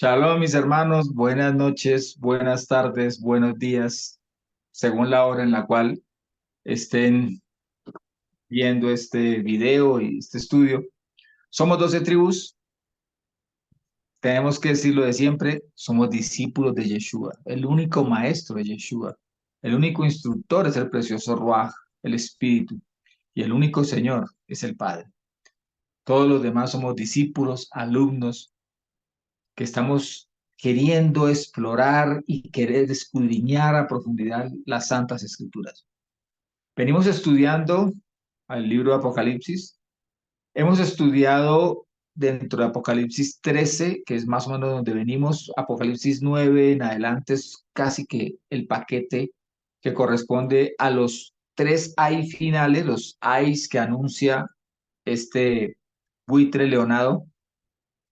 Shalom, mis hermanos, buenas noches, buenas tardes, buenos días, según la hora en la cual estén viendo este video y este estudio. Somos 12 tribus, tenemos que decirlo de siempre, somos discípulos de Yeshua, el único maestro de Yeshua, el único instructor es el precioso Ruach, el Espíritu, y el único Señor es el Padre. Todos los demás somos discípulos, alumnos, que estamos queriendo explorar y querer escudriñar a profundidad las Santas Escrituras. Venimos estudiando el libro de Apocalipsis. Hemos estudiado dentro de Apocalipsis 13, que es más o menos donde venimos. Apocalipsis 9 en adelante es casi que el paquete que corresponde a los tres ay finales, los ayes que anuncia este buitre leonado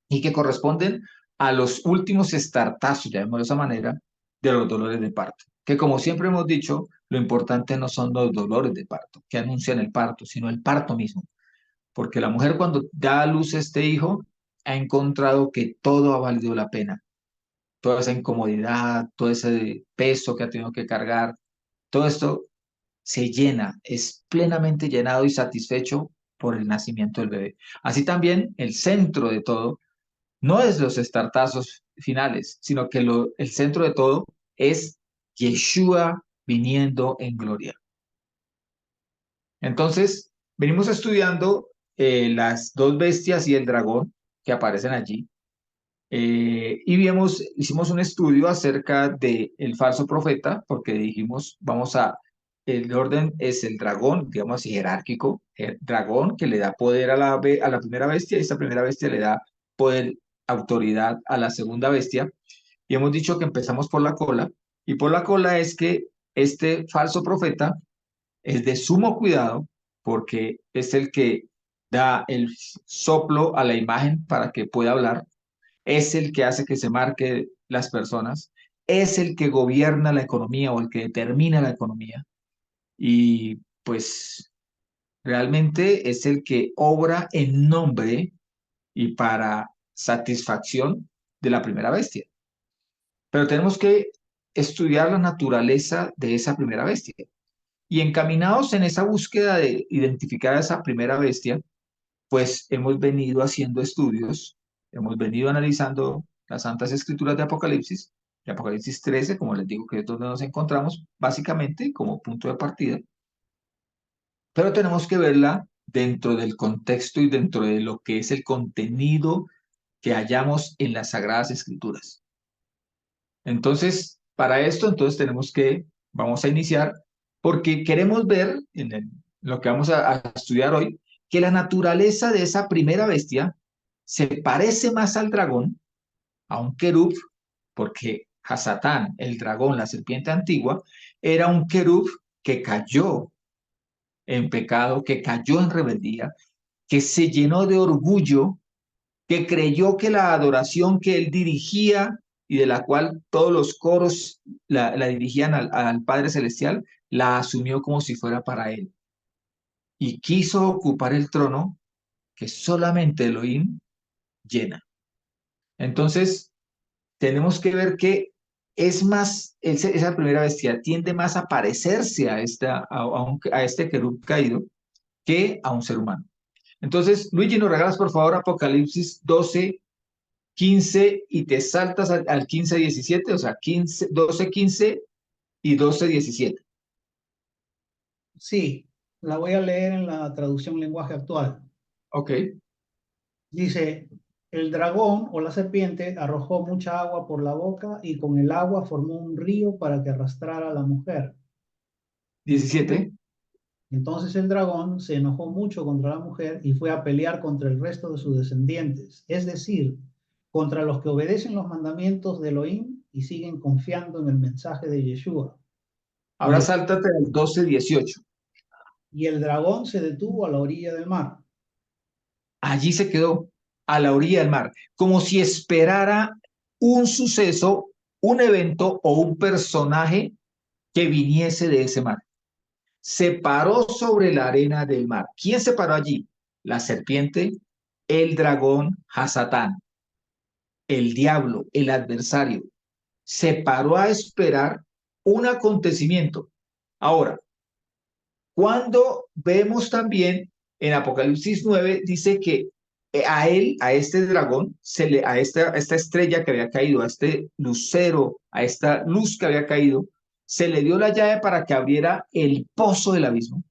y que corresponden a los últimos estartazos, llamémoslo de esa manera, de los dolores de parto. Que como siempre hemos dicho, lo importante no son los dolores de parto que anuncian el parto, sino el parto mismo. Porque la mujer cuando da a luz a este hijo ha encontrado que todo ha valido la pena. Toda esa incomodidad, todo ese peso que ha tenido que cargar, todo esto se llena, es plenamente llenado y satisfecho por el nacimiento del bebé. Así también el centro de todo no es los estartazos finales, sino que el centro de todo es Yeshua viniendo en gloria. Entonces, venimos estudiando las dos bestias y el dragón que aparecen allí. Hicimos un estudio acerca del falso profeta, porque dijimos, el orden es el dragón, digamos así, jerárquico, el dragón que le da poder a la primera bestia, y esta primera bestia le da poder, autoridad a la segunda bestia. Y hemos dicho que empezamos por la cola, y por la cola es que este falso profeta es de sumo cuidado, porque es el que da el soplo a la imagen para que pueda hablar, es el que hace que se marque las personas, es el que gobierna la economía o el que determina la economía y pues realmente es el que obra en nombre y para satisfacción de la primera bestia. Pero tenemos que estudiar la naturaleza de esa primera bestia. Y encaminados en esa búsqueda de identificar a esa primera bestia, pues hemos venido haciendo estudios, hemos venido analizando las Santas Escrituras de Apocalipsis 13, como les digo, que es donde nos encontramos básicamente como punto de partida, pero tenemos que verla dentro del contexto y dentro de lo que es el contenido que hallamos en las Sagradas Escrituras. Entonces, para esto, vamos a iniciar, porque queremos ver lo que vamos a estudiar hoy, que la naturaleza de esa primera bestia se parece más al dragón, a un querub, porque Hasatán, el dragón, la serpiente antigua, era un querub que cayó en pecado, que cayó en rebeldía, que se llenó de orgullo, que creyó que la adoración que él dirigía y de la cual todos los coros la dirigían al Padre Celestial, la asumió como si fuera para él. Y quiso ocupar el trono que solamente Elohim llena. Entonces, tenemos que ver que es más, esa primera bestia tiende más a parecerse a este querub caído que a un ser humano. Entonces, Luigi, ¿nos regalas por favor Apocalipsis 12, 15 y te saltas al 15, 17? O sea, 15, 12, 15 y 12, 17. Sí, la voy a leer en la traducción lenguaje actual. Ok, Dice, el dragón o la serpiente arrojó mucha agua por la boca y con el agua formó un río para que arrastrara a la mujer. Entonces, 17. entonces el dragón se enojó mucho contra la mujer y fue a pelear contra el resto de sus descendientes, es decir, contra los que obedecen los mandamientos de Elohim y siguen confiando en el mensaje de Yeshua. Y Ahora el, sáltate al 12, 18. y el dragón se detuvo a la orilla del mar. Allí se quedó, a la orilla del mar, como si esperara un suceso, un evento o un personaje que viniese de ese mar. Se paró sobre la arena del mar. ¿Quién se paró allí? La serpiente, el dragón, Hasatán. el diablo, el adversario, se paró a esperar un acontecimiento. Ahora, cuando vemos también en Apocalipsis 9, dice que a él, a este dragón, a esta estrella que había caído, a este lucero, a esta luz que había caído, se le dio la llave para que abriera el pozo del abismo.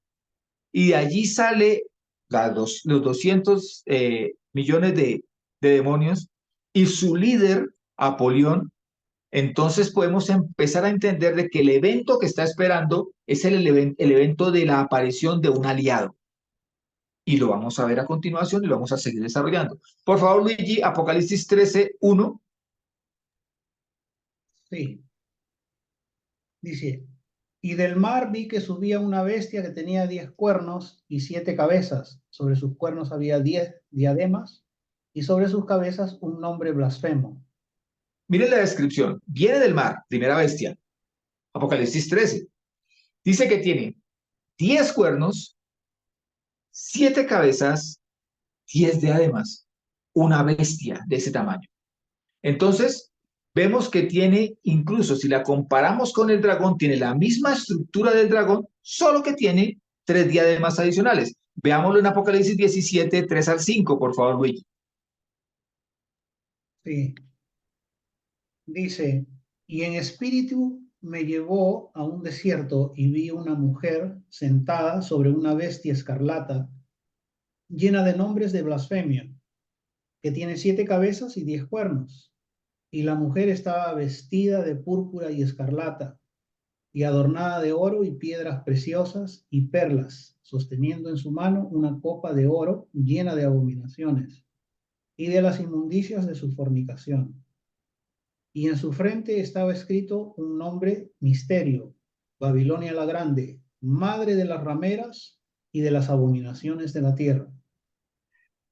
Y de allí sale los 200 millones de demonios y su líder, Apolión. Entonces podemos empezar a entender de que el evento que está esperando es el evento de la aparición de un aliado. Y lo vamos a ver a continuación y lo vamos a seguir desarrollando. Por favor, Luigi, Apocalipsis 13:1. Sí, dice, y del mar vi que subía una bestia que tenía 10 cuernos y 7 cabezas. Sobre sus cuernos había 10 diademas y sobre sus cabezas un nombre blasfemo. Miren la descripción. Viene del mar, primera bestia. Apocalipsis 13. Dice que tiene 10 cuernos, 7 cabezas, 10 diademas. Una bestia de ese tamaño. Entonces, vemos que tiene, incluso si la comparamos con el dragón, tiene la misma estructura del dragón, solo que tiene 3 diademas adicionales. Veámoslo en Apocalipsis 17, 3 al 5, por favor, Luigi. Sí, dice, y en espíritu me llevó a un desierto y vi una mujer sentada sobre una bestia escarlata llena de nombres de blasfemia, que tiene 7 cabezas y 10 cuernos. Y la mujer estaba vestida de púrpura y escarlata, y adornada de oro y piedras preciosas y perlas, sosteniendo en su mano una copa de oro llena de abominaciones y de las inmundicias de su fornicación. Y en su frente estaba escrito un nombre misterio: Babilonia la Grande, madre de las rameras y de las abominaciones de la tierra.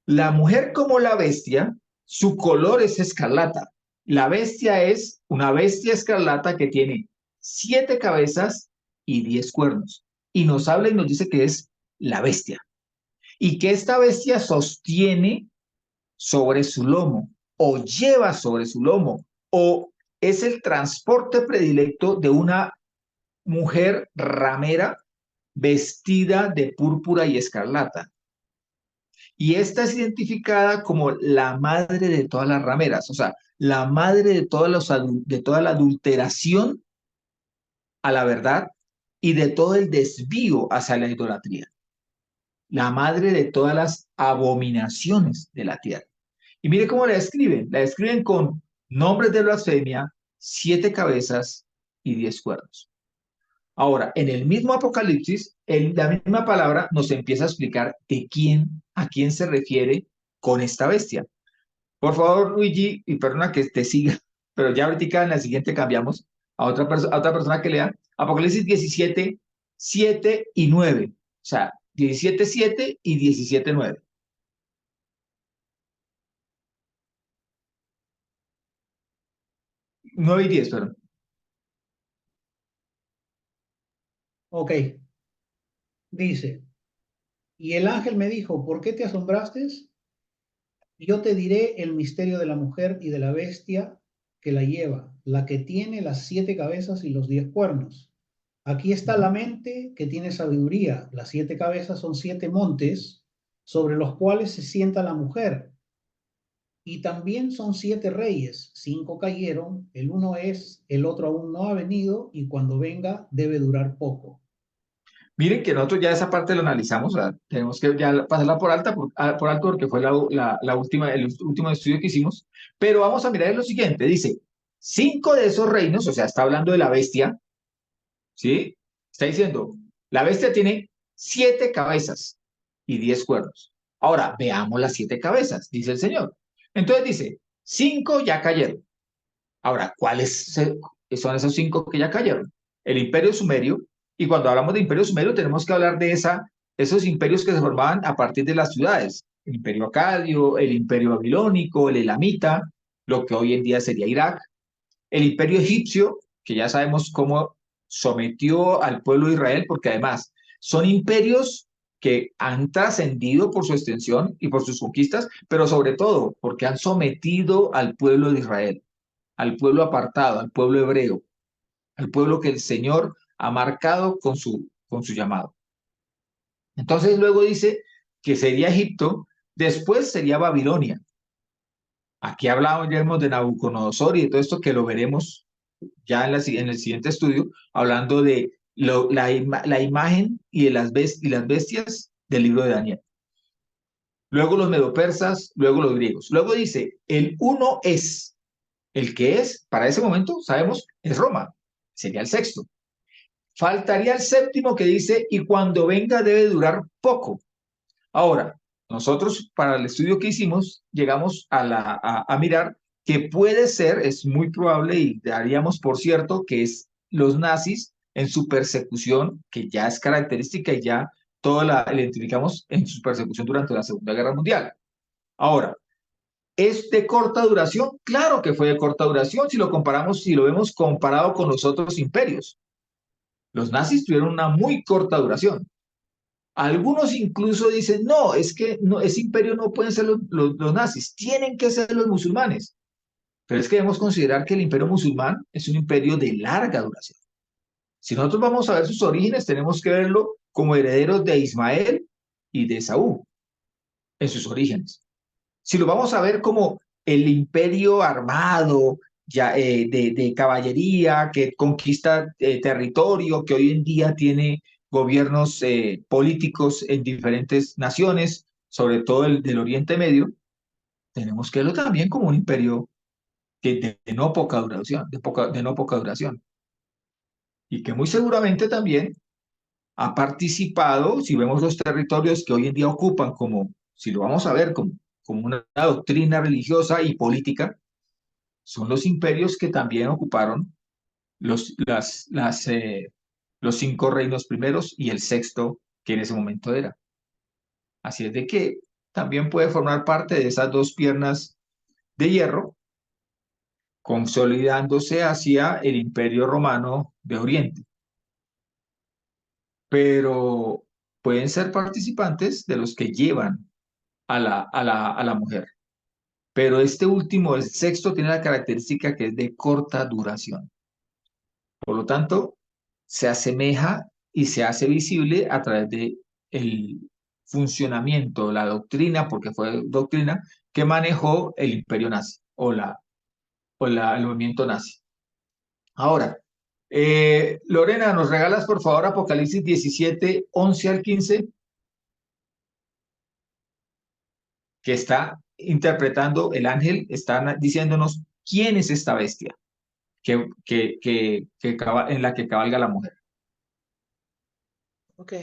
La mujer como la bestia, su color es escarlata. La bestia es una bestia escarlata que tiene 7 cabezas y 10 cuernos. Y nos habla y nos dice que es la bestia. Y que esta bestia sostiene sobre su lomo, o lleva sobre su lomo, o es el transporte predilecto de una mujer ramera vestida de púrpura y escarlata. Y esta es identificada como la madre de todas las rameras, o sea, la madre de toda la adulteración a la verdad y de todo el desvío hacia la idolatría, la madre de todas las abominaciones de la tierra. Y mire cómo la describen con nombres de blasfemia, 7 cabezas y 10 cuernos. Ahora, en el mismo Apocalipsis, la misma palabra nos empieza a explicar a quién se refiere con esta bestia. Por favor, Luigi, y perdona que te siga, pero ya ahorita en la siguiente cambiamos a otra persona que lea Apocalipsis 17, 7 y 9. O sea, 17, 7 y 17, 9. 9 y 10, perdón. Ok, dice, y el ángel me dijo, ¿por qué te asombraste? Yo te diré el misterio de la mujer y de la bestia que la lleva, la que tiene las 7 cabezas y los 10 cuernos. Aquí está la mente que tiene sabiduría. Las 7 cabezas son 7 montes sobre los cuales se sienta la mujer. Y también son 7 reyes. 5 cayeron, el uno es, el otro aún no ha venido, y cuando venga debe durar poco. Miren que nosotros ya esa parte lo analizamos, o sea, tenemos que ya pasarla por alto porque fue la última, el último estudio que hicimos, pero vamos a mirar lo siguiente, dice, 5 de esos reinos, o sea, está hablando de la bestia, ¿sí? Está diciendo, la bestia tiene 7 cabezas y 10 cuernos. Ahora, veamos las 7 cabezas, dice el Señor. Entonces dice, 5 ya cayeron. Ahora, son esos 5 que ya cayeron? El imperio sumerio, y cuando hablamos de imperio sumerio tenemos que hablar de esos imperios que se formaban a partir de las ciudades. El imperio acadio, el imperio babilónico, el elamita, lo que hoy en día sería Irak, el imperio egipcio, que ya sabemos cómo sometió al pueblo de Israel, porque además son imperios que han trascendido por su extensión y por sus conquistas, pero sobre todo porque han sometido al pueblo de Israel, al pueblo apartado, al pueblo hebreo, al pueblo que el Señor ha marcado con su llamado. Entonces luego dice que sería Egipto, después sería Babilonia. Aquí hablábamos de Nabucodonosor y de todo esto que lo veremos ya en el siguiente estudio, hablando de la imagen y de y las bestias del libro de Daniel. Luego los medopersas, luego los griegos. Luego dice, el uno es, el que es, para ese momento, sabemos, es Roma, sería el sexto. Faltaría el séptimo que dice, y cuando venga debe durar poco. Ahora, nosotros para el estudio que hicimos, llegamos a mirar que puede ser, es muy probable y daríamos por cierto que es los nazis en su persecución, que ya es característica y ya toda la identificamos en su persecución durante la Segunda Guerra Mundial. Ahora, ¿es de corta duración? Claro que fue de corta duración si lo comparamos, si lo vemos comparado con los otros imperios. Los nazis tuvieron una muy corta duración. Algunos incluso dicen, no, es que no, ese imperio no pueden ser los nazis, tienen que ser los musulmanes. Pero es que debemos considerar que el imperio musulmán es un imperio de larga duración. Si nosotros vamos a ver sus orígenes, tenemos que verlo como herederos de Ismael y de Saúl en sus orígenes. Si lo vamos a ver como el imperio armado ya, de caballería que conquista territorio, que hoy en día tiene gobiernos políticos en diferentes naciones, sobre todo el del Oriente Medio, tenemos que verlo también como un imperio de no poca duración, de no poca duración, y que muy seguramente también ha participado, si vemos los territorios que hoy en día ocupan como, si lo vamos a ver como una doctrina religiosa y política, son los imperios que también ocuparon los cinco reinos primeros y el sexto que en ese momento era. Así es de que también puede formar parte de esas dos piernas de hierro, consolidándose hacia el imperio romano de Oriente. Pero pueden ser participantes de los que llevan a la mujer. Pero este último, el sexto, tiene la característica que es de corta duración. Por lo tanto, se asemeja y se hace visible a través de el funcionamiento, la doctrina, porque fue doctrina que manejó el imperio nazi el movimiento nazi. Ahora, Lorena, ¿nos regalas por favor Apocalipsis 17, 11 al 15? Que está interpretando el ángel, está diciéndonos quién es esta bestia en la que cabalga la mujer. Ok.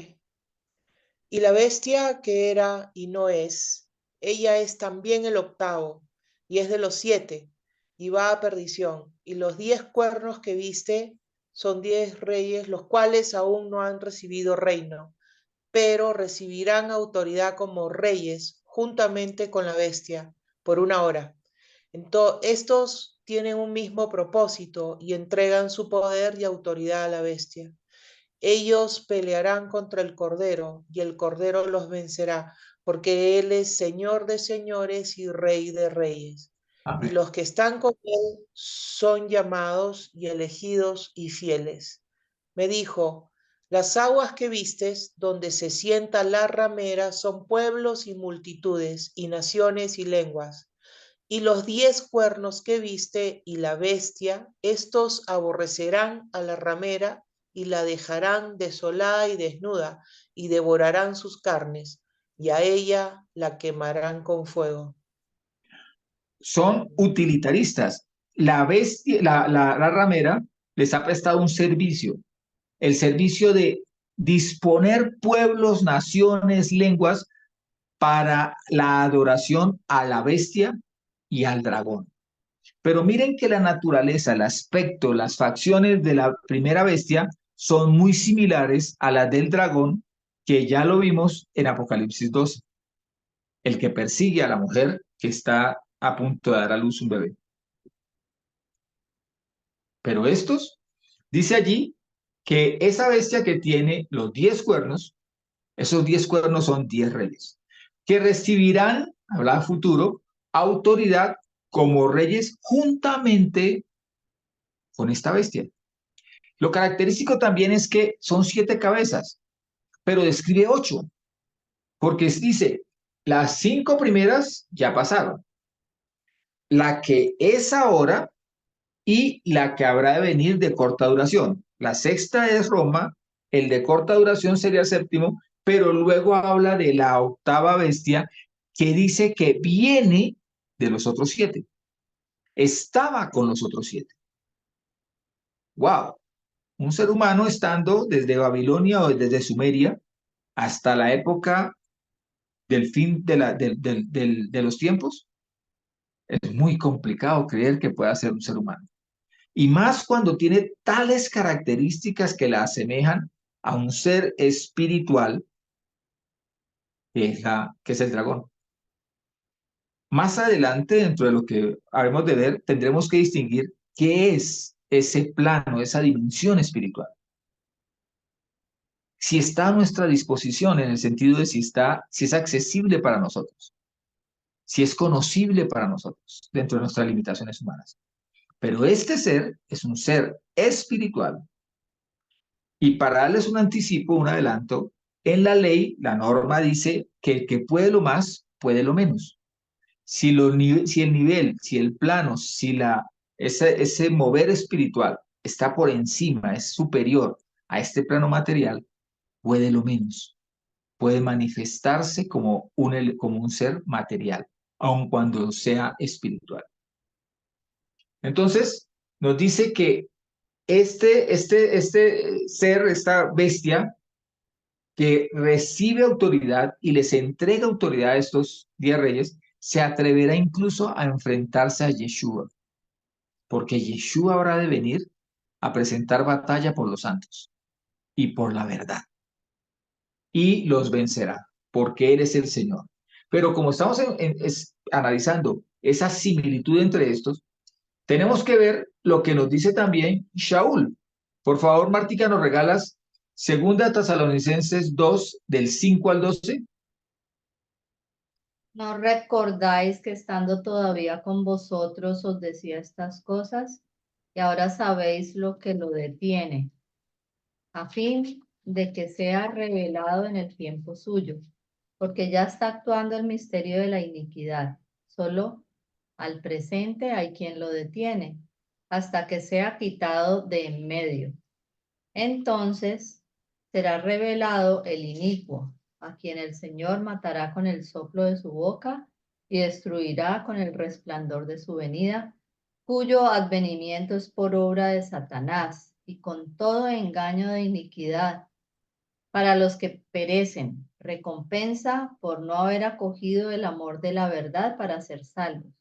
Y la bestia que era y no es, ella es también el octavo, y es de los 7, y va a perdición. Y los 10 cuernos que viste son 10 reyes, los cuales aún no han recibido reino, pero recibirán autoridad como reyes juntamente con la bestia por una hora. Entonces, estos tienen un mismo propósito y entregan su poder y autoridad a la bestia. Ellos pelearán contra el Cordero y el Cordero los vencerá, porque Él es Señor de señores y Rey de reyes. Y Amén. los que están con Él son llamados y elegidos y fieles. Me dijo, las aguas que vistes, donde se sienta la ramera, son pueblos y multitudes, y naciones y lenguas. Y los 10 cuernos que viste y la bestia, estos aborrecerán a la ramera y la dejarán desolada y desnuda, y devorarán sus carnes, y a ella la quemarán con fuego. Son utilitaristas. La bestia, la ramera les ha prestado un servicio, el servicio de disponer pueblos, naciones, lenguas para la adoración a la bestia y al dragón. Pero miren que la naturaleza, el aspecto, las facciones de la primera bestia son muy similares a las del dragón, que ya lo vimos en Apocalipsis 12, el que persigue a la mujer que está a punto de dar a luz un bebé. Pero estos, dice allí que esa bestia que tiene los 10 cuernos Esos 10 cuernos son 10 reyes, que recibirán, habla futuro, autoridad como reyes juntamente con esta bestia. Lo característico también es que son 7 cabezas, pero describe 8, porque dice, las 5 primeras ya pasaron, la que es ahora y la que habrá de venir de corta duración. La sexta es Roma, el de corta duración sería el séptimo, pero luego habla de la octava bestia que dice que viene de los otros 7. Estaba con los otros 7. ¡Wow! Un ser humano estando desde Babilonia o desde Sumeria hasta la época del fin de los tiempos, es muy complicado creer que pueda ser un ser humano. Y más cuando tiene tales características que la asemejan a un ser espiritual que es el dragón. Más adelante, dentro de lo que haremos de ver, tendremos que distinguir qué es ese plano, esa dimensión espiritual. Si está a nuestra disposición en el sentido de si es accesible para nosotros, si es conocible para nosotros dentro de nuestras limitaciones humanas. Pero este ser es un ser espiritual. Y para darles un anticipo, un adelanto, en la ley, la norma dice que el que puede lo más, puede lo menos. Si el nivel, si el plano, si ese mover espiritual está por encima, es superior a este plano material, puede lo menos. Puede manifestarse como un ser material, aun cuando sea espiritual. Entonces, nos dice que este ser, esta bestia, que recibe autoridad y les entrega autoridad a estos 10 reyes, se atreverá incluso a enfrentarse a Yeshua, porque Yeshua habrá de venir a presentar batalla por los santos y por la verdad, y los vencerá, porque Él es el Señor. Pero como estamos analizando esa similitud entre estos, tenemos que ver lo que nos dice también Shaul. Por favor, Martica, ¿nos regalas Segunda Tesalonicenses 2, del 5 al 12? ¿No recordáis que estando todavía con vosotros os decía estas cosas? Y ahora sabéis lo que lo detiene, a fin de que sea revelado en el tiempo suyo, porque ya está actuando el misterio de la iniquidad. Solo al presente hay quien lo detiene, hasta que sea quitado de en medio. Entonces será revelado el inicuo, a quien el Señor matará con el soplo de su boca y destruirá con el resplandor de su venida, cuyo advenimiento es por obra de Satanás y con todo engaño de iniquidad para los que perecen, recompensa por no haber acogido el amor de la verdad para ser salvos.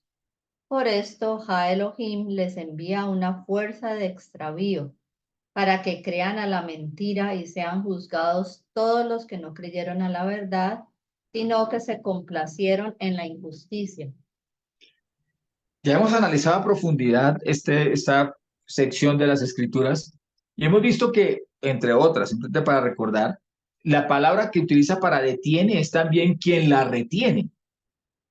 Por esto, Ja Elohim les envía una fuerza de extravío para que crean a la mentira y sean juzgados todos los que no creyeron a la verdad, sino que se complacieron en la injusticia. Ya hemos analizado a profundidad esta sección de las escrituras y hemos visto que, entre otras, simplemente para recordar, la palabra que utiliza para detiene es también quien la retiene.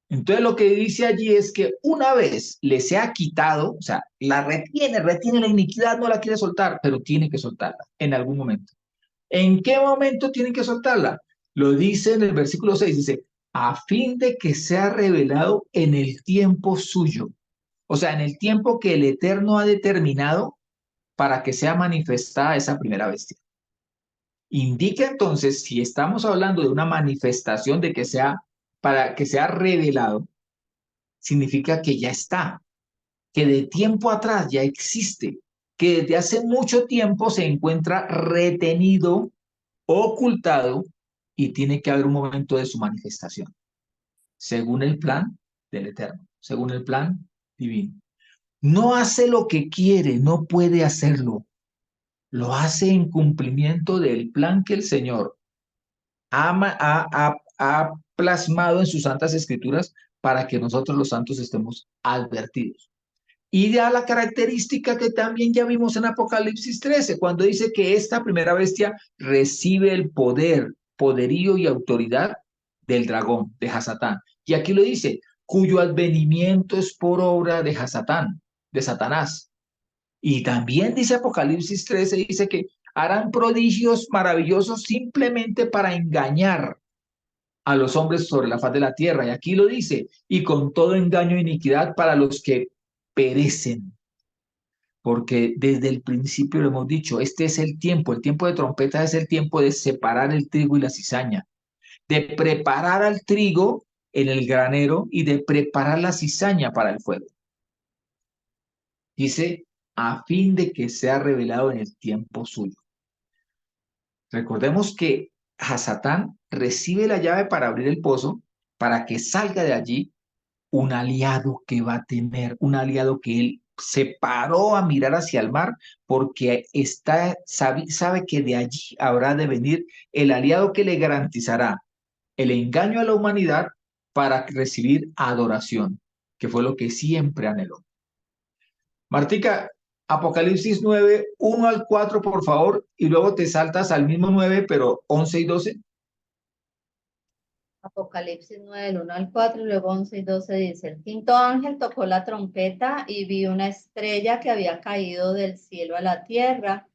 Entonces lo que dice allí es que una vez le sea quitado, o sea, la retiene la iniquidad, no la quiere soltar, pero tiene que soltarla en algún momento. ¿En qué momento tienen que soltarla? Lo dice en el versículo 6, dice, a fin de que sea revelado en el tiempo suyo. O sea, en el tiempo que el Eterno ha determinado para que sea manifestada esa primera bestia. Indica entonces, si estamos hablando de una manifestación de que sea, para que sea revelado, significa que ya está, que de tiempo atrás ya existe, que desde hace mucho tiempo se encuentra retenido, ocultado, y tiene que haber un momento de su manifestación, según el plan del Eterno, según el plan divino. No hace lo que quiere, no puede hacerlo. Lo hace en cumplimiento del plan que el Señor ha plasmado en sus santas escrituras para que nosotros los santos estemos advertidos. Y da la característica que también ya vimos en Apocalipsis 13, cuando dice que esta primera bestia recibe el poder poderío y autoridad del dragón, de Hasatán. Y aquí lo dice, cuyo advenimiento es por obra de Hasatán, de Satanás. Y también dice Apocalipsis 13, dice que harán prodigios maravillosos simplemente para engañar a los hombres sobre la faz de la tierra. Y aquí lo dice, y con todo engaño e iniquidad para los que perecen. Porque desde el principio lo hemos dicho, este es el tiempo de trompetas es el tiempo de separar el trigo y la cizaña, de preparar al trigo en el granero y de preparar la cizaña para el fuego. Dice, a fin de que sea revelado en el tiempo suyo. Recordemos que Hasatán recibe la llave para abrir el pozo, para que salga de allí un aliado que va a tener, un aliado que él se paró a mirar hacia el mar porque sabe que de allí habrá de venir el aliado que le garantizará el engaño a la humanidad para recibir adoración, que fue lo que siempre anheló. Martica, Apocalipsis 9, 1 al 4, por favor, y luego te saltas al mismo 9, pero 11 y 12. Apocalipsis 9, del 1 al 4, y luego 11 y 12 dice, el quinto ángel tocó la trompeta y vi una estrella que había caído del cielo a la tierra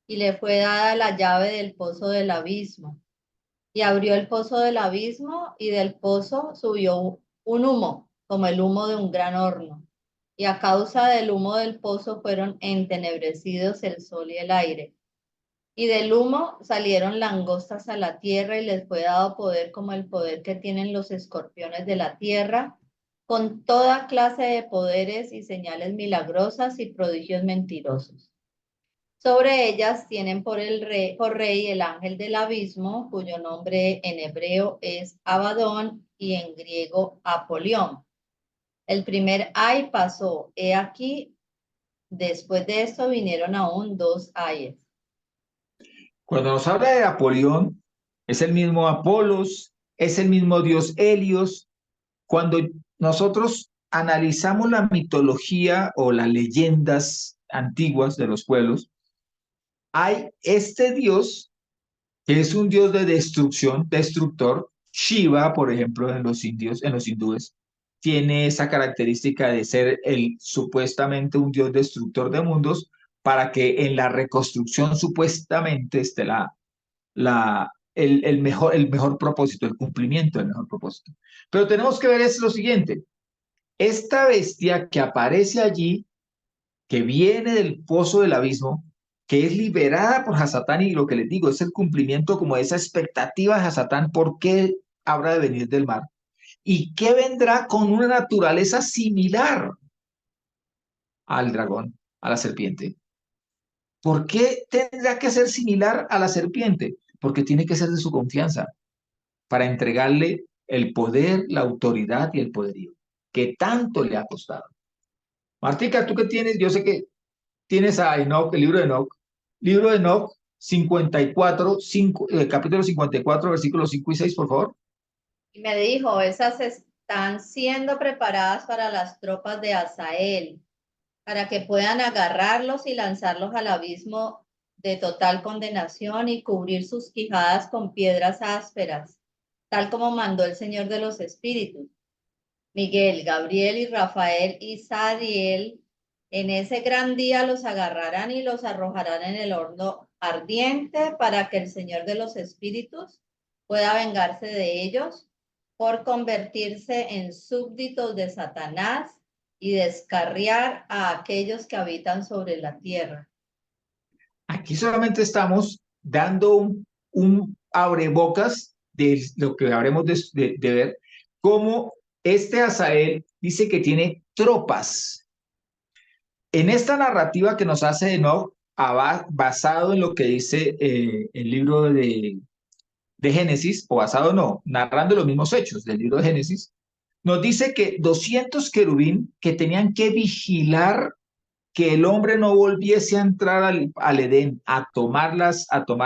y le fue dada la llave del pozo del abismo. Y abrió el pozo del abismo y del pozo subió un humo, como el humo de un gran horno. Y a causa del humo del pozo fueron entenebrecidos el sol y el aire. Y del humo salieron langostas a la tierra y les fue dado poder como el poder que tienen los escorpiones de la tierra, con toda clase de poderes y señales milagrosas y prodigios mentirosos. Sobre ellas tienen por rey el ángel del abismo, cuyo nombre en hebreo es Abadón y en griego Apolión. El primer ay pasó, he aquí, después de esto vinieron aún dos ayes. Cuando nos habla de Apolión, es el mismo Apolos, es el mismo dios Helios. Cuando nosotros analizamos la mitología o las leyendas antiguas de los pueblos, hay este dios que es un dios de destrucción, destructor. Shiva, por ejemplo, en los indios, en los hindúes, tiene esa característica de ser el supuestamente un dios destructor de mundos para que en la reconstrucción supuestamente esté el mejor propósito, el cumplimiento del mejor propósito. Pero tenemos que ver es lo siguiente. Esta bestia que aparece allí, que viene del pozo del abismo, que es liberada por Hasatán, y lo que les digo es el cumplimiento como de esa expectativa de Hasatán, ¿por qué habrá de venir del mar? ¿Y qué vendrá con una naturaleza similar al dragón, a la serpiente? ¿Por qué tendrá que ser similar a la serpiente? Porque tiene que ser de su confianza, para entregarle el poder, la autoridad y el poderío, que tanto le ha costado. Martica, ¿tú qué tienes? Yo sé que tienes a Enoch, el libro de Enoch 54, capítulo 54, versículos 5 y 6, por favor. Y me dijo, esas están siendo preparadas para las tropas de Asael, para que puedan agarrarlos y lanzarlos al abismo de total condenación y cubrir sus quijadas con piedras ásperas, tal como mandó el Señor de los Espíritus. Miguel, Gabriel y Rafael y Sadiel, en ese gran día los agarrarán y los arrojarán en el horno ardiente para que el Señor de los Espíritus pueda vengarse de ellos por convertirse en súbditos de Satanás y descarriar a aquellos que habitan sobre la tierra. Aquí solamente estamos dando un abrebocas de lo que habremos de ver, cómo este Asael dice que tiene tropas. En esta narrativa que nos hace Enoch, basado en lo que dice el libro de Génesis, o basado no, narrando los mismos hechos del libro de Génesis, nos dice que 200 querubín que tenían que vigilar que el hombre no volviese a entrar al Edén a tomar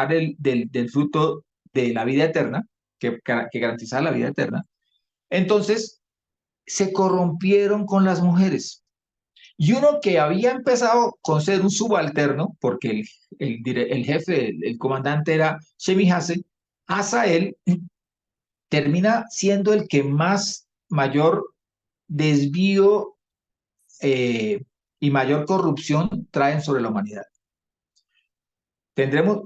del fruto de la vida eterna, que garantizaba la vida eterna. Entonces se corrompieron con las mujeres. Y uno que había empezado con ser un subalterno, porque el jefe, el comandante era Shemihase, Hazael termina siendo el que más mayor desvío y mayor corrupción traen sobre la humanidad.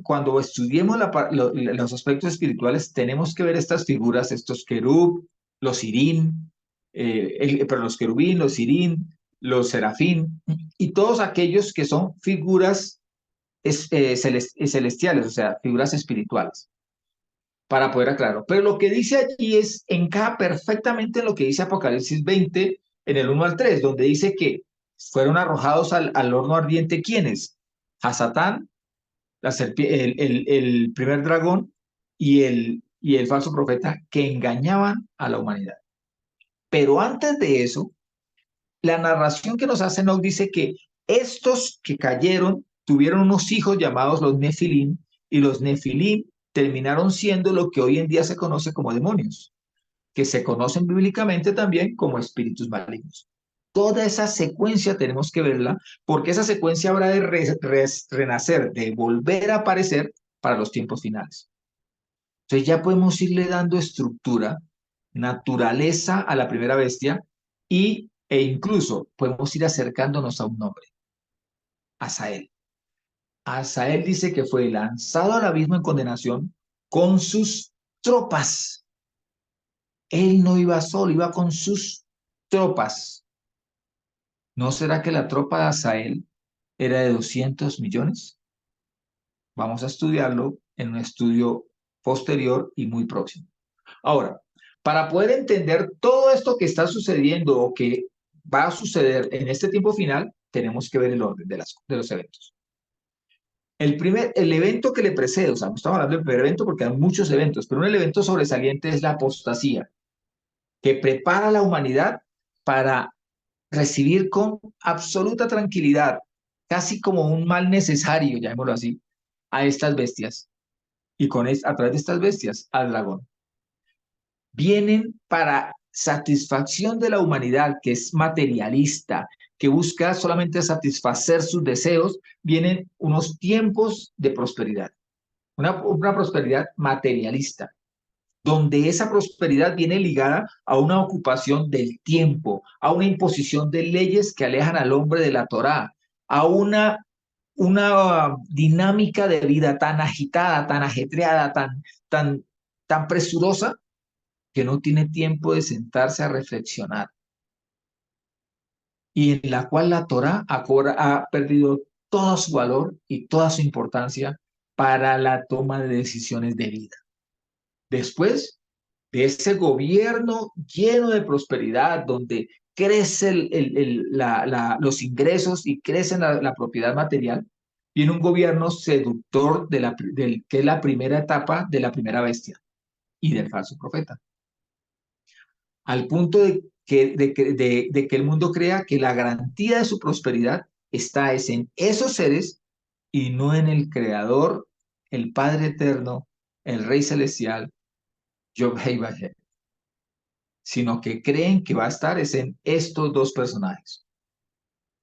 Cuando estudiemos los aspectos espirituales, tenemos que ver estas figuras, estos querub, los sirín, pero los querubín, los sirín, los serafín, y todos aquellos que son figuras celestiales, o sea, figuras espirituales, para poder aclarar. Pero lo que dice allí encaja perfectamente en lo que dice Apocalipsis 20, en el 1 al 3, donde dice que fueron arrojados al horno ardiente, ¿quiénes? A Satán, el primer dragón y el falso profeta que engañaban a la humanidad. Pero antes de eso, la narración que nos hace nos dice que estos que cayeron tuvieron unos hijos llamados los Nefilim, y los Nefilim terminaron siendo lo que hoy en día se conoce como demonios, que se conocen bíblicamente también como espíritus malignos. Toda esa secuencia tenemos que verla, porque esa secuencia habrá de renacer, de volver a aparecer para los tiempos finales. Entonces ya podemos irle dando estructura, naturaleza a la primera bestia e incluso podemos ir acercándonos a un nombre, Asael. Asael dice que fue lanzado al abismo en condenación con sus tropas. Él no iba solo, iba con sus tropas. ¿No será que la tropa de Asael era de 200 millones? Vamos a estudiarlo en un estudio posterior y muy próximo. Ahora, para poder entender todo esto que está sucediendo o que va a suceder en este tiempo final, tenemos que ver el orden de los eventos. El evento que le precede, o sea, no estamos hablando del primer evento porque hay muchos eventos, pero un evento sobresaliente es la apostasía, que prepara a la humanidad para recibir con absoluta tranquilidad, casi como un mal necesario, llamémoslo así, a estas bestias. Y a través de estas bestias, al dragón. Vienen para satisfacción de la humanidad, que es materialista, que busca solamente satisfacer sus deseos, vienen unos tiempos de prosperidad, una prosperidad materialista, donde esa prosperidad viene ligada a una ocupación del tiempo, a una imposición de leyes que alejan al hombre de la Torá, a una dinámica de vida tan agitada, tan ajetreada, tan presurosa, que no tiene tiempo de sentarse a reflexionar, y en la cual la Torá ha perdido todo su valor y toda su importancia para la toma de decisiones de vida. Después de ese gobierno lleno de prosperidad, donde crecen los ingresos y crece la propiedad material, viene un gobierno seductor que es la primera etapa de la primera bestia y del falso profeta, al punto de que el mundo crea que la garantía de su prosperidad está en esos seres y no en el Creador, el Padre Eterno, el Rey Celestial, Yod-Heh-Vah-Heh, sino que creen que va a estar en estos dos personajes.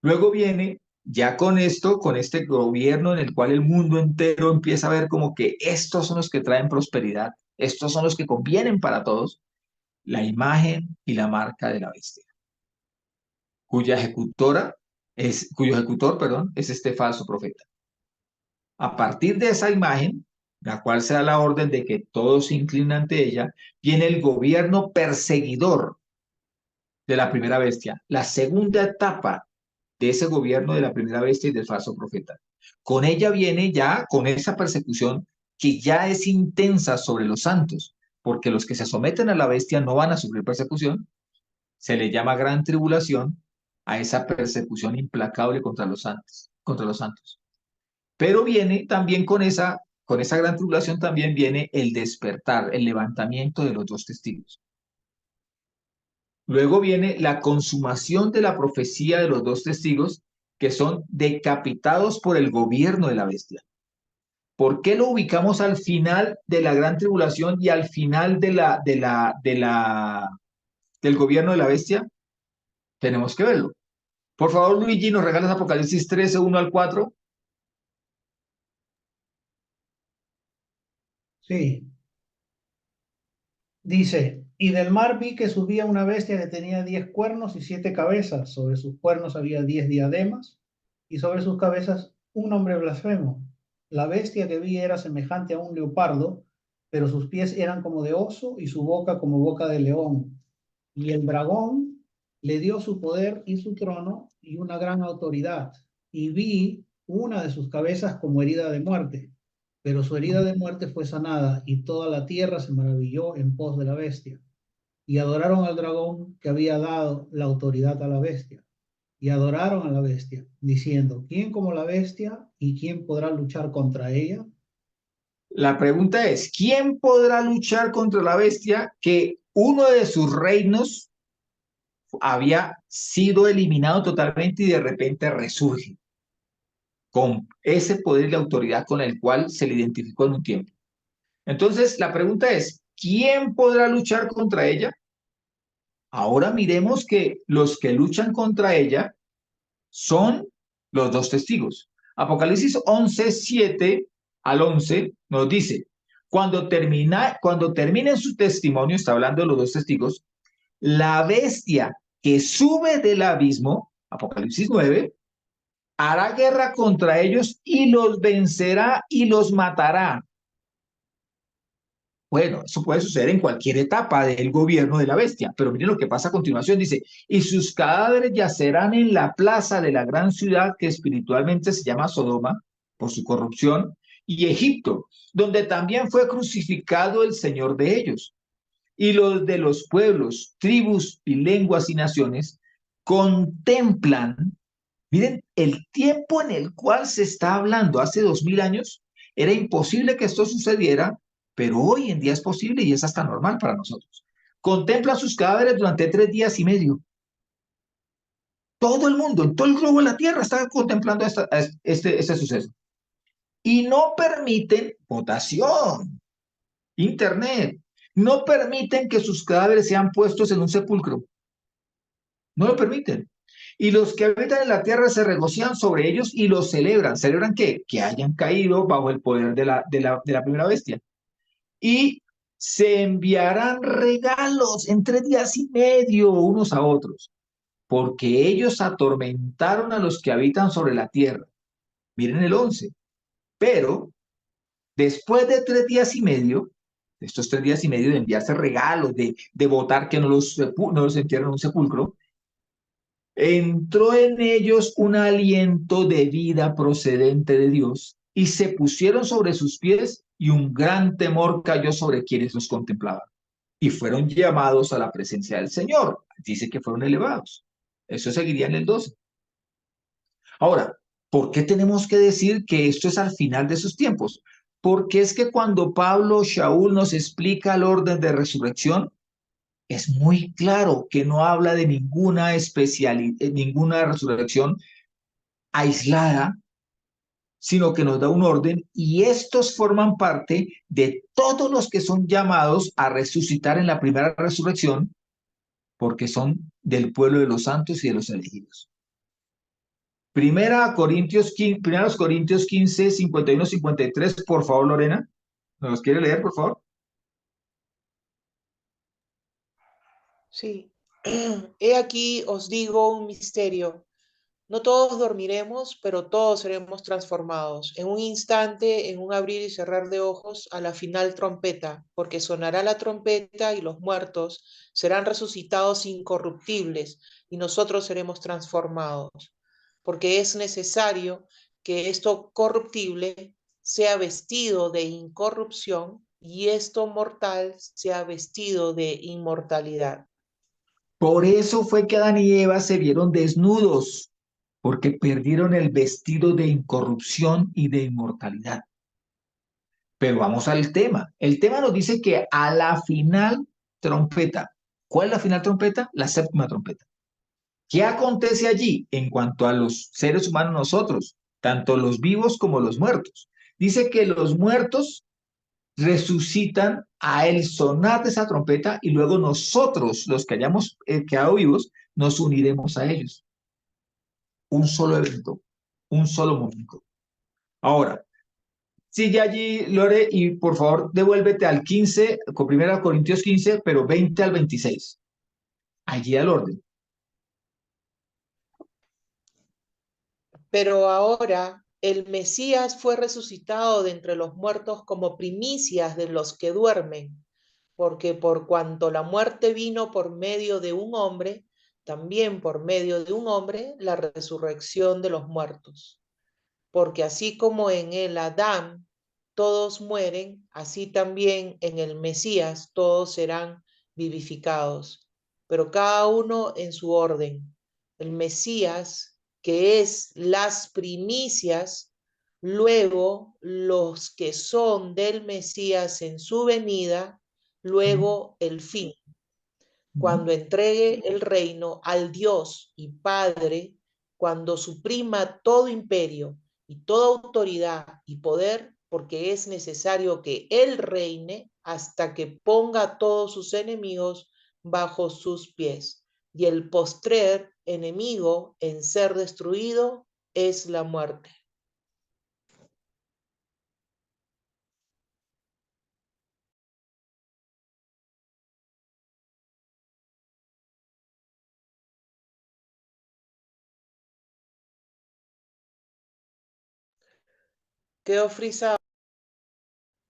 Luego viene, ya con este gobierno en el cual el mundo entero empieza a ver como que estos son los que traen prosperidad, estos son los que convienen para todos, la imagen y la marca de la bestia, cuyo ejecutor, perdón, es este falso profeta. A partir de esa imagen, la cual se da la orden de que todos se inclinen ante ella, viene el gobierno perseguidor de la primera bestia, la segunda etapa de ese gobierno de la primera bestia y del falso profeta. Con ella viene ya, con esa persecución que ya es intensa sobre los santos, porque los que se someten a la bestia no van a sufrir persecución. Se le llama gran tribulación a esa persecución implacable contra los santos, contra los santos. Pero viene también con esa gran tribulación también viene el despertar, el levantamiento de los dos testigos. Luego viene la consumación de la profecía de los dos testigos, que son decapitados por el gobierno de la bestia. ¿Por qué lo ubicamos al final de la gran tribulación y al final del gobierno de la bestia? Tenemos que verlo. Por favor, Luigi, ¿nos regalas Apocalipsis 13, 1 al 4? Sí. Dice, y del mar vi que subía una bestia que tenía 10 cuernos y 7 cabezas. Sobre sus cuernos había 10 diademas y sobre sus cabezas un hombre blasfemo. La bestia que vi era semejante a un leopardo, pero sus pies eran como de oso y su boca como boca de león. Y el dragón le dio su poder y su trono y una gran autoridad. Y vi una de sus cabezas como herida de muerte, pero su herida de muerte fue sanada y toda la tierra se maravilló en pos de la bestia. Y adoraron al dragón que había dado la autoridad a la bestia. Y adoraron a la bestia, diciendo, ¿quién como la bestia y quién podrá luchar contra ella? La pregunta es, ¿quién podrá luchar contra la bestia que uno de sus reinos había sido eliminado totalmente y de repente resurge con ese poder y autoridad con el cual se le identificó en un tiempo? Entonces, la pregunta es, ¿quién podrá luchar contra ella? Ahora miremos que los que luchan contra ella son los dos testigos. Apocalipsis 11, 7 al 11 nos dice, cuando terminen su testimonio, está hablando de los dos testigos, la bestia que sube del abismo, Apocalipsis 9, hará guerra contra ellos y los vencerá y los matará. Bueno, eso puede suceder en cualquier etapa del gobierno de la bestia, pero miren lo que pasa a continuación, dice, y sus cadáveres yacerán en la plaza de la gran ciudad que espiritualmente se llama Sodoma, por su corrupción, y Egipto, donde también fue crucificado el Señor de ellos. Y los de los pueblos, tribus y lenguas y naciones contemplan, miren, el tiempo en el cual se está hablando, hace 2000 años, era imposible que esto sucediera, pero hoy en día es posible y es hasta normal para nosotros. Contemplan sus cadáveres durante 3 días y medio. Todo el mundo, en todo el globo de la Tierra está contemplando este suceso. Y no permiten votación, internet, no permiten que sus cadáveres sean puestos en un sepulcro. No lo permiten. Y los que habitan en la tierra se regocijan sobre ellos y los celebran. ¿Celebran qué? Que hayan caído bajo el poder de la primera bestia. Y se enviarán regalos en 3 días y medio unos a otros, porque ellos atormentaron a los que habitan sobre la tierra. Miren el 11. Pero después de 3 días y medio, estos 3 días y medio de enviarse regalos, de votar que no los entierren en un sepulcro, entró en ellos un aliento de vida procedente de Dios y se pusieron sobre sus pies y un gran temor cayó sobre quienes los contemplaban. Y fueron llamados a la presencia del Señor. Dice que fueron elevados. Eso seguiría en el 12. Ahora, ¿por qué tenemos que decir que esto es al final de sus tiempos? Porque es que cuando Pablo Shaul nos explica el orden de resurrección, es muy claro que no habla de ninguna resurrección aislada, sino que nos da un orden y estos forman parte de todos los que son llamados a resucitar en la primera resurrección porque son del pueblo de los santos y de los elegidos. Primeros Corintios 15, 51, 53, por favor, Lorena. ¿Nos los quiere leer, por favor? Sí. He aquí os digo un misterio. No todos dormiremos, pero todos seremos transformados. En un instante, en un abrir y cerrar de ojos, a la final trompeta, porque sonará la trompeta y los muertos serán resucitados incorruptibles y nosotros seremos transformados. Porque es necesario que esto corruptible sea vestido de incorrupción y esto mortal sea vestido de inmortalidad. Por eso fue que Adán y Eva se vieron desnudos, porque perdieron el vestido de incorrupción y de inmortalidad. Pero vamos al tema. El tema nos dice que a la final trompeta. ¿Cuál es la final trompeta? La séptima trompeta. ¿Qué acontece allí en cuanto a los seres humanos nosotros, tanto los vivos como los muertos? Dice que los muertos resucitan a el sonar de esa trompeta y luego nosotros, los que hayamos quedado vivos, nos uniremos a ellos. Un solo evento, un solo momento. Ahora, Sigue allí, Lore, y por favor devuélvete al 15, con 1 Corintios 15, pero 20 al 26. Allí al orden. Pero ahora el Mesías fue resucitado de entre los muertos como primicias de los que duermen, porque por cuanto la muerte vino por medio de un hombre, también por medio de un hombre la resurrección de los muertos. Porque así como en el Adán todos mueren, así también en el Mesías todos serán vivificados, pero cada uno en su orden. El Mesías, que es las primicias, luego los que son del Mesías en su venida, luego el fin, cuando entregue el reino al Dios y Padre, cuando suprima todo imperio y toda autoridad y poder, porque es necesario que Él reine hasta que ponga a todos sus enemigos bajo sus pies. Y el postrer enemigo en ser destruido es la muerte. Quedó frisado.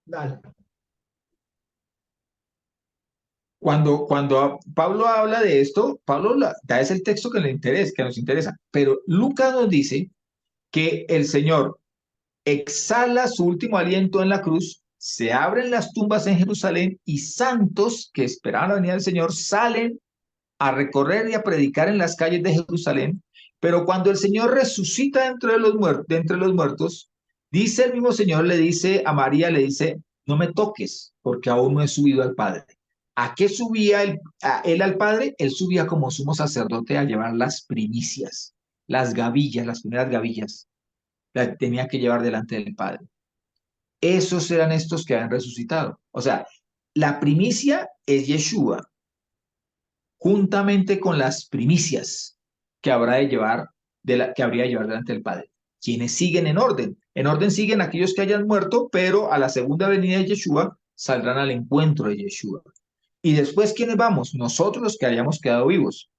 Dale. Cuando Pablo habla de esto, Pablo da es el texto que le interesa, que nos interesa, pero Lucas nos dice que el Señor exhala su último aliento en la cruz, se abren las tumbas en Jerusalén y santos que esperaban la venida del Señor salen a recorrer y a predicar en las calles de Jerusalén, pero cuando el Señor resucita de entre los muertos, dice el mismo Señor, le dice a María, le dice, no me toques, porque aún no he subido al Padre. ¿A qué subía él al Padre? Él subía como sumo sacerdote a llevar las primicias, las gavillas, las primeras gavillas, las tenía que llevar delante del Padre. Esos eran estos que han resucitado. O sea, la primicia es Yeshua, juntamente con las primicias que habrá de llevar, que habría de llevar delante del Padre. Quienes siguen en orden. En orden siguen aquellos que hayan muerto, pero a la segunda venida de Yeshua saldrán al encuentro de Yeshua. Y después, ¿quiénes vamos? Nosotros los que hayamos quedado vivos.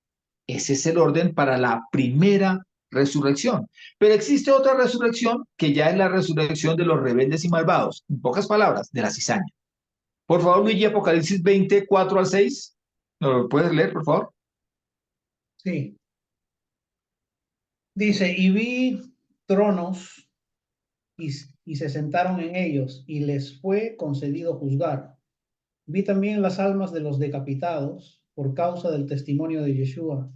Ese es el orden para la primera resurrección. Pero existe otra resurrección que ya es la resurrección de los rebeldes y malvados. En pocas palabras, de la cizaña. Por favor, Luigi, Apocalipsis 24 al 6. ¿No lo puedes leer, por favor? Sí. Dice, y vi tronos y se sentaron en ellos y les fue concedido juzgar. Vi también las almas de los decapitados por causa del testimonio de Yeshua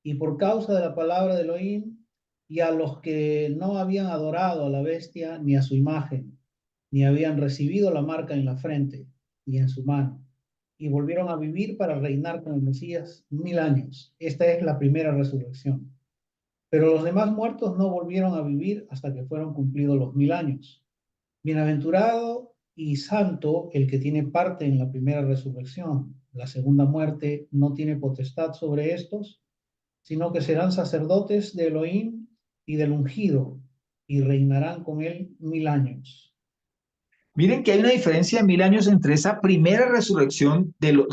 y por causa de la palabra de Elohim, y a los que no habían adorado a la bestia ni a su imagen, ni habían recibido la marca en la frente ni en su mano, y volvieron a vivir para reinar con el Mesías 1000 años. Esta es la primera resurrección. Pero los demás muertos no volvieron a vivir hasta que fueron cumplidos los 1000 años. Bienaventurado y santo el que tiene parte en la primera resurrección. La segunda muerte no tiene potestad sobre estos, sino que serán sacerdotes de Elohim y del ungido, y reinarán con él 1000 años. Miren que hay una diferencia de 1000 años entre esa primera resurrección el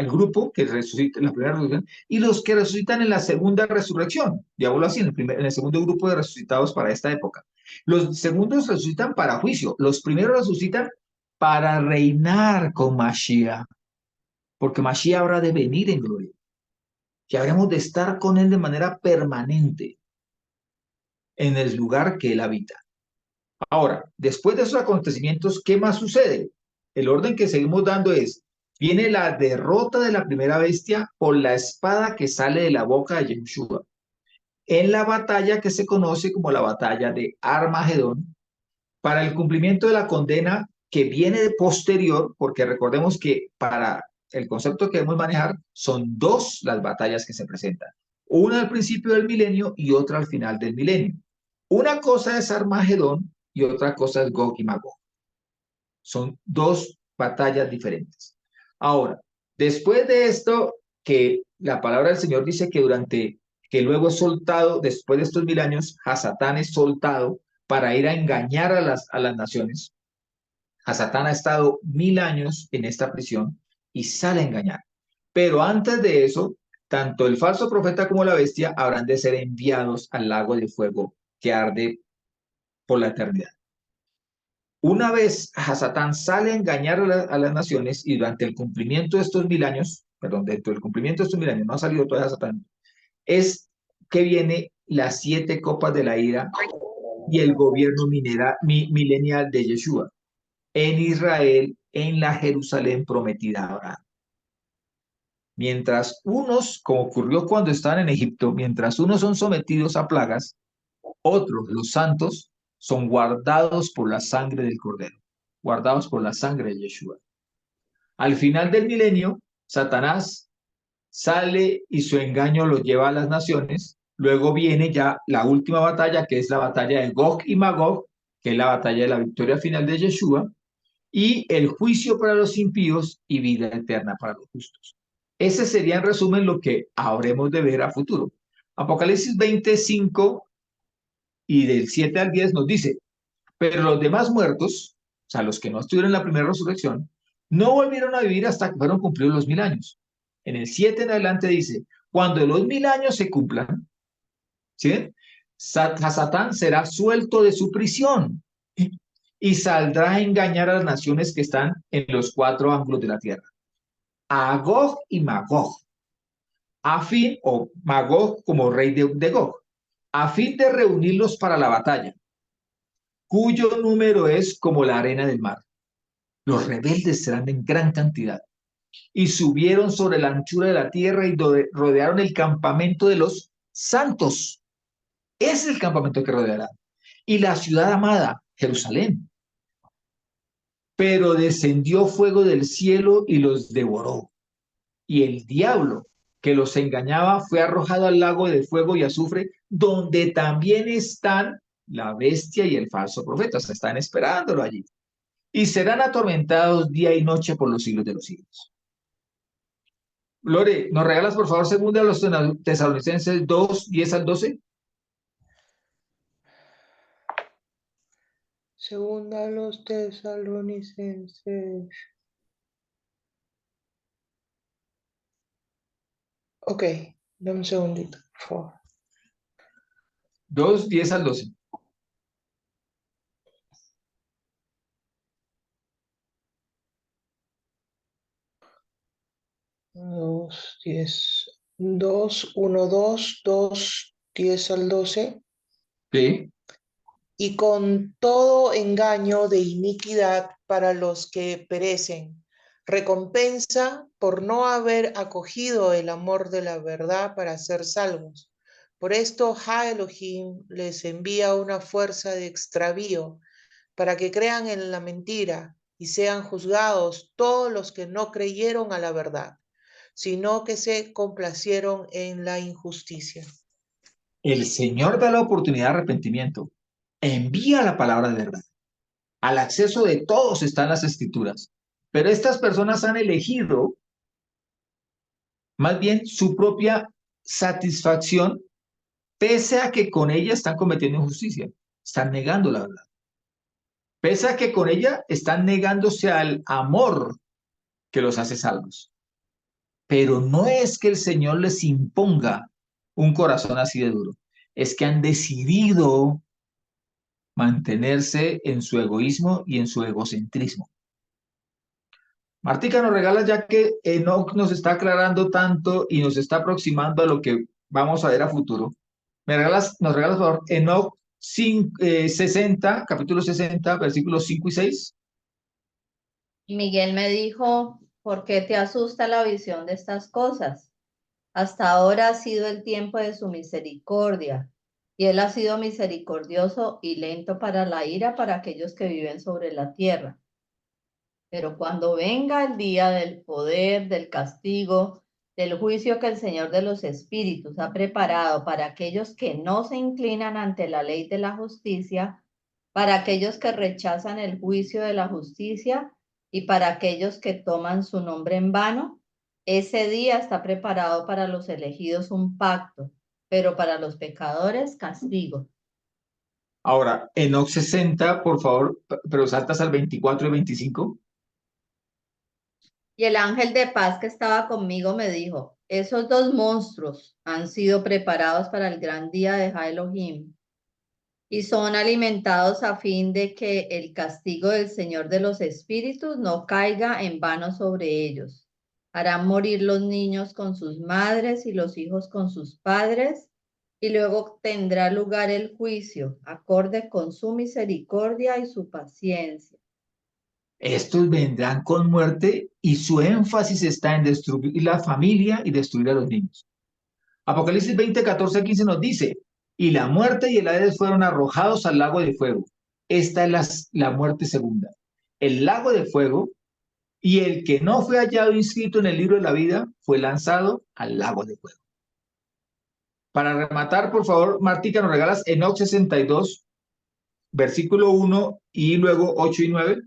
grupo que resucita en la primera resurrección y los que resucitan en la segunda resurrección, digámoslo así, en el segundo grupo de resucitados para esta época. Los segundos resucitan para juicio, los primeros resucitan para reinar con Mashiach, porque Mashiach habrá de venir en gloria, que habremos de estar con él de manera permanente en el lugar que él habita. Ahora, después de esos acontecimientos, ¿qué más sucede? El orden que seguimos dando es, viene la derrota de la primera bestia por la espada que sale de la boca de Yeshua. En la batalla que se conoce como la batalla de Armagedón, para el cumplimiento de la condena que viene de posterior, porque recordemos que para el concepto que debemos manejar son dos las batallas que se presentan. Una al principio del milenio y otra al final del milenio. Una cosa es Armagedón y otra cosa es Gog y Magog. Son dos batallas diferentes. Ahora, después de esto, que la palabra del Señor dice que luego es soltado, después de estos 1000 años, Hasatán es soltado para ir a engañar a las naciones. Hasatán ha estado 1000 años en esta prisión y sale a engañar. Pero antes de eso, tanto el falso profeta como la bestia habrán de ser enviados al lago de fuego que arde por la eternidad. Una vez Hasatán sale a engañar a las naciones y durante el cumplimiento de estos 1000 años, perdón, dentro del cumplimiento de estos 1000 años, no ha salido todavía Hasatán, es que viene las 7 copas de la ira y el gobierno milenial de Yeshua en Israel, en la Jerusalén prometida a Abraham. Mientras unos, como ocurrió cuando estaban en Egipto, mientras unos son sometidos a plagas, otros, los santos, son guardados por la sangre del Cordero, guardados por la sangre de Yeshua. Al final del milenio, Satanás sale y su engaño lo lleva a las naciones. Luego viene ya la última batalla, que es la batalla de Gog y Magog, que es la batalla de la victoria final de Yeshua, y el juicio para los impíos y vida eterna para los justos. Ese sería en resumen lo que habremos de ver a futuro. Apocalipsis 25 y del 7 al 10 nos dice, pero los demás muertos, o sea, los que no estuvieron en la primera resurrección, no volvieron a vivir hasta que fueron cumplidos los 1000 años. En el 7 en adelante dice, cuando los 1000 años se cumplan, ¿sí? Satán será suelto de su prisión y saldrá a engañar a las naciones que están en los 4 ángulos de la tierra. A Gog y Magog, a fin, o Magog como rey de Gog, a fin de reunirlos para la batalla, cuyo número es como la arena del mar. Los rebeldes serán en gran cantidad. Y subieron sobre la anchura de la tierra y rodearon el campamento de los santos. Es el campamento que rodeará. Y la ciudad amada, Jerusalén. Pero descendió fuego del cielo y los devoró. Y el diablo que los engañaba fue arrojado al lago de fuego y azufre, donde también están la bestia y el falso profeta. O sea, están esperándolo allí. Y serán atormentados día y noche por los siglos de los siglos. Lore, ¿nos regalas por favor segunda a los Tesalonicenses 2, 10 al 12? Segunda a los Tesalonicenses. Ok, dame un segundito, por favor. 2, 10 al 12. 2, 10, 2, 1, 2, 2, 10 al 12. Sí. Y con todo engaño de iniquidad para los que perecen, recompensa por no haber acogido el amor de la verdad para ser salvos. Por esto, Ha Elohim les envía una fuerza de extravío para que crean en la mentira y sean juzgados todos los que no creyeron a la verdad, sino que se complacieron en la injusticia. El Señor da la oportunidad de arrepentimiento. Envía la palabra de verdad. Al acceso de todos están las escrituras. Pero estas personas han elegido más bien su propia satisfacción, pese a que con ella están cometiendo injusticia. Están negando la verdad. Pese a que con ella están negándose al amor que los hace salvos. Pero no es que el Señor les imponga un corazón así de duro. Es que han decidido mantenerse en su egoísmo y en su egocentrismo. Martica, nos regala ya que Enoch nos está aclarando tanto y nos está aproximando a lo que vamos a ver a futuro. Nos regalas, por favor, Enoch 60, capítulo 60, versículos 5 y 6. Miguel me dijo, ¿por qué te asusta la visión de estas cosas? Hasta ahora ha sido el tiempo de su misericordia, y él ha sido misericordioso y lento para la ira para aquellos que viven sobre la tierra. Pero cuando venga el día del poder, del castigo, del juicio que el Señor de los Espíritus ha preparado para aquellos que no se inclinan ante la ley de la justicia, para aquellos que rechazan el juicio de la justicia y para aquellos que toman su nombre en vano, ese día está preparado para los elegidos un pacto, pero para los pecadores castigo. Ahora, Enoc 60, por favor, pero saltas al 24 y 25. Y el ángel de paz que estaba conmigo me dijo, esos dos monstruos han sido preparados para el gran día de Elohim y son alimentados a fin de que el castigo del Señor de los Espíritus no caiga en vano sobre ellos. Harán morir los niños con sus madres y los hijos con sus padres, y luego tendrá lugar el juicio, acorde con su misericordia y su paciencia. Estos vendrán con muerte y su énfasis está en destruir la familia y destruir a los niños. Apocalipsis 20, 14, 15 nos dice, y la muerte y el Hades fueron arrojados al lago de fuego. Esta es la muerte segunda. El lago de fuego, y el que no fue hallado inscrito en el libro de la vida fue lanzado al lago de fuego. Para rematar, por favor, Martica, nos regalas Enoc 62, versículo 1 y luego 8 y 9.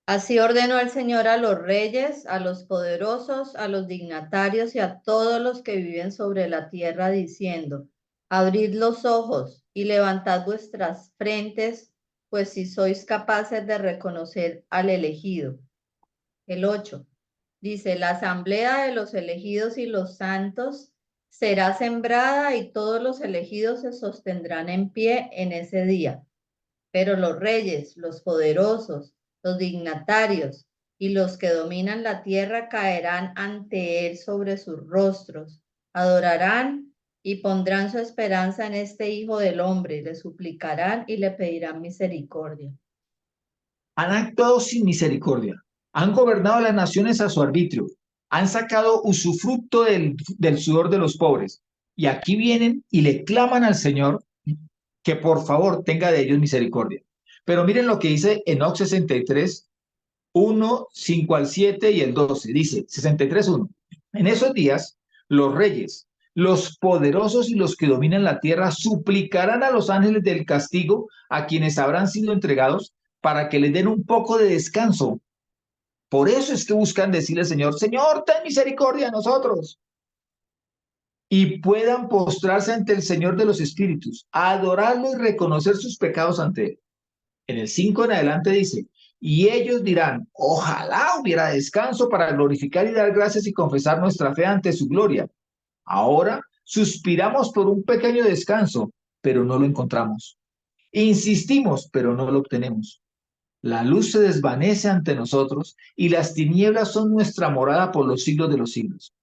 Así ordenó el Señor a los reyes, a los poderosos, a los dignatarios y a todos los que viven sobre la tierra, diciendo, abrid los ojos y levantad vuestras frentes, pues si sois capaces de reconocer al elegido. El 8 dice, la asamblea de los elegidos y los santos será sembrada y todos los elegidos se sostendrán en pie en ese día. Pero los reyes, los poderosos, los dignatarios y los que dominan la tierra caerán ante él sobre sus rostros, adorarán y pondrán su esperanza en este Hijo del Hombre, le suplicarán y le pedirán misericordia. Han actuado sin misericordia, han gobernado las naciones a su arbitrio, han sacado usufructo del sudor de los pobres, y aquí vienen y le claman al Señor que por favor tenga de ellos misericordia. Pero miren lo que dice Enoc 63, 1, 5 al 7 y el 12. Dice 63, 1. En esos días, los reyes, los poderosos y los que dominan la tierra suplicarán a los ángeles del castigo a quienes habrán sido entregados para que les den un poco de descanso. Por eso es que buscan decirle al Señor, Señor, ten misericordia de nosotros. Y puedan postrarse ante el Señor de los espíritus, adorarlo y reconocer sus pecados ante él. En el 5 en adelante dice, y ellos dirán, ojalá hubiera descanso para glorificar y dar gracias y confesar nuestra fe ante su gloria. Ahora suspiramos por un pequeño descanso, pero no lo encontramos. Insistimos, pero no lo obtenemos. La luz se desvanece ante nosotros y las tinieblas son nuestra morada por los siglos de los siglos.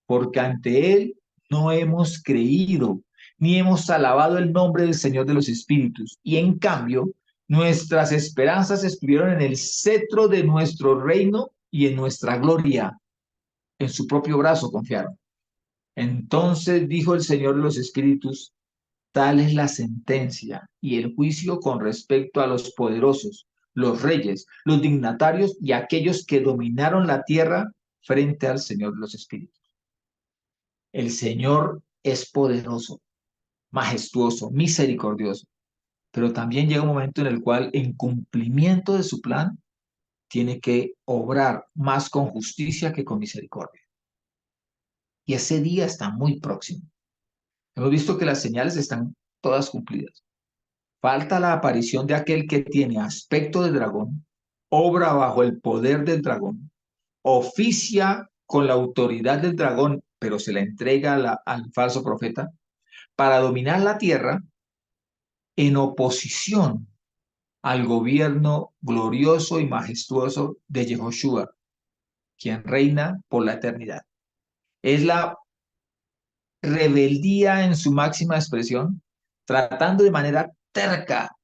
Porque ante él no hemos creído, ni hemos alabado el nombre del Señor de los Espíritus. Y en cambio, nuestras esperanzas estuvieron en el cetro de nuestro reino y en nuestra gloria. En su propio brazo confiaron. Entonces dijo el Señor de los Espíritus, tal es la sentencia y el juicio con respecto a los poderosos, los reyes, los dignatarios y aquellos que dominaron la tierra frente al Señor de los Espíritus. El Señor es poderoso, majestuoso, misericordioso, pero también llega un momento en el cual, en cumplimiento de su plan, tiene que obrar más con justicia que con misericordia. Y ese día está muy próximo. Hemos visto que las señales están todas cumplidas. Falta la aparición de aquel que tiene aspecto de dragón, obra bajo el poder del dragón, oficia con la autoridad del dragón, pero se la entrega al falso profeta, para dominar la tierra en oposición al gobierno glorioso y majestuoso de Yehoshua, quien reina por la eternidad. Es la rebeldía en su máxima expresión, tratando de manera terca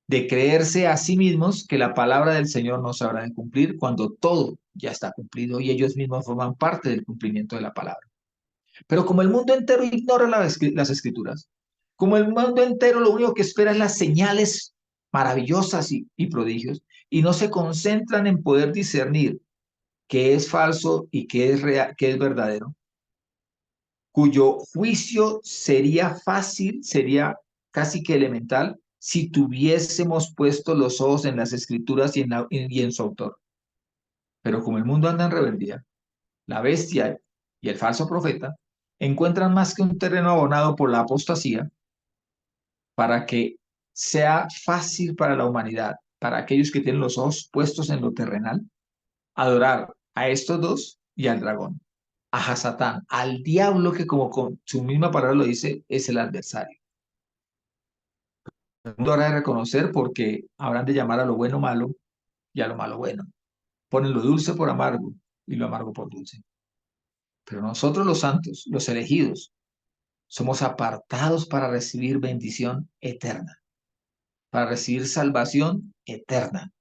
de creerse a sí mismos que la palabra del Señor no se habrá de cumplir cuando todo ya está cumplido y ellos mismos forman parte del cumplimiento de la palabra. Pero como el mundo entero ignora las escrituras, como el mundo entero lo único que espera es las señales maravillosas y prodigios, y no se concentran en poder discernir qué es falso y qué es real, qué es verdadero, cuyo juicio sería fácil, sería casi que elemental, si tuviésemos puesto los ojos en las escrituras y en su autor. Pero como el mundo anda en rebeldía, la bestia y el falso profeta encuentran más que un terreno abonado por la apostasía, para que sea fácil para la humanidad, para aquellos que tienen los ojos puestos en lo terrenal, adorar a estos dos y al dragón, a Hasatán, al diablo que como con su misma palabra lo dice, es el adversario. El mundo habrá de reconocer porque habrán de llamar a lo bueno malo y a lo malo bueno. Ponen lo dulce por amargo y lo amargo por dulce. Pero nosotros los santos, los elegidos, somos apartados para recibir bendición eterna, para recibir salvación eterna.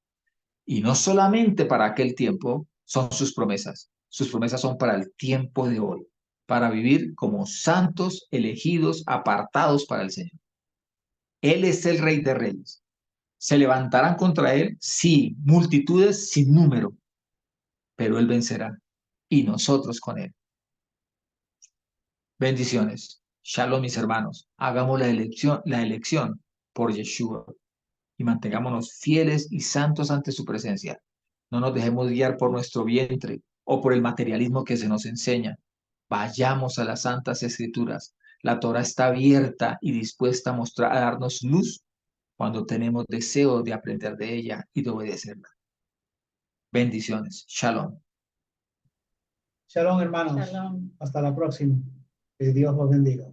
Y no solamente para aquel tiempo son sus promesas son para el tiempo de hoy, para vivir como santos, elegidos, apartados para el Señor. Él es el Rey de Reyes. ¿Se levantarán contra él? Sí, multitudes sin número, pero él vencerá y nosotros con él. Bendiciones. Shalom, mis hermanos. Hagamos la elección por Yeshua y mantengámonos fieles y santos ante su presencia. No nos dejemos guiar por nuestro vientre o por el materialismo que se nos enseña. Vayamos a las santas escrituras. La Torah está abierta y dispuesta a darnos luz cuando tenemos deseo de aprender de ella y de obedecerla. Bendiciones. Shalom. Shalom, hermanos. Shalom. Hasta la próxima. Que Dios los bendiga.